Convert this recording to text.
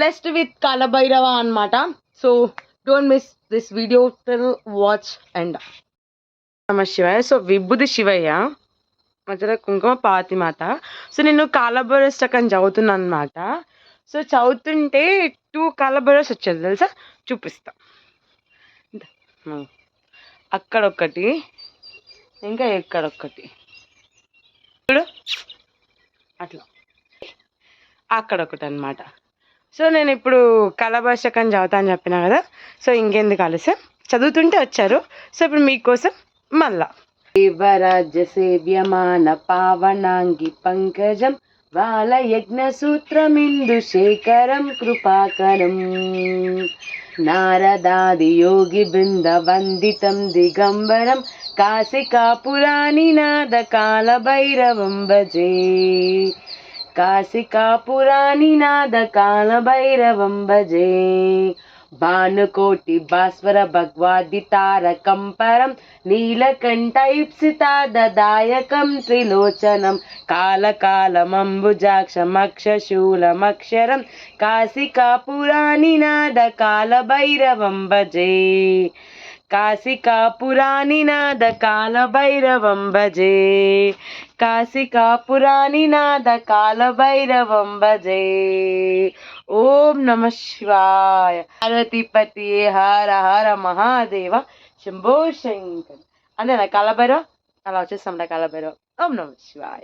blessed with Kalabhairava అనమాట. So don't miss this video till watch and నమ Shivayya. So విభూది శివయ్య మధ్యలో కుంకుమ పాతిమాత. సో నేను కాలభైరష్టకం చదువుతున్నాను అనమాట. సో చదువుతుంటే 2 కాలభైరవ్స్ వచ్చేది తెలుసా, చూపిస్తా. అక్కడొక్కటి, ఇంకా ఎక్కడొక్కటి చూడు, అట్లా అక్కడొకటి అనమాట. సో నేను ఇప్పుడు కళాభాషకం చదువుతా అని చెప్పినా కదా. సో ఇంకెందుకు ఆలస్యం, చదువుతుంటే వచ్చారు. సో ఇప్పుడు మీకోసం మళ్ళా. దేవరాజ్య సేవ్యమాన పావనాంగి పంకజం బాల యజ్ఞ సూత్రమిందు శేఖరం కృపాకరం నారదాది యోగి బృంద వందితం దిగంబరం కాశికాపురాణి నాద కాలభైరవం భజే కాశికాపురాణి నాద కాలభైరవం భజే భానుకోటి భాస్వర భగవాది తారకం పరం నీలకంఠ ఇప్సితాదాయకం త్రిలోచనం కాలకాలమంబుజాక్షమక్షశూలమక్షరం కాశికాపురాణి నాద కాలభైరవం భజే కాశికాపురాణి నాద కాలభైరవం భజే కాశికాపురాణి నాద కాలభైరవం భజే. ఓం నమ శివాయ. పార్వతీపతి హర హర మహాదేవ శంభో శంకర్. అంతేనా కాలభైరవ, అలా వచ్చేస్తాం కాలభైరవ. ఓం నమ శివాయ.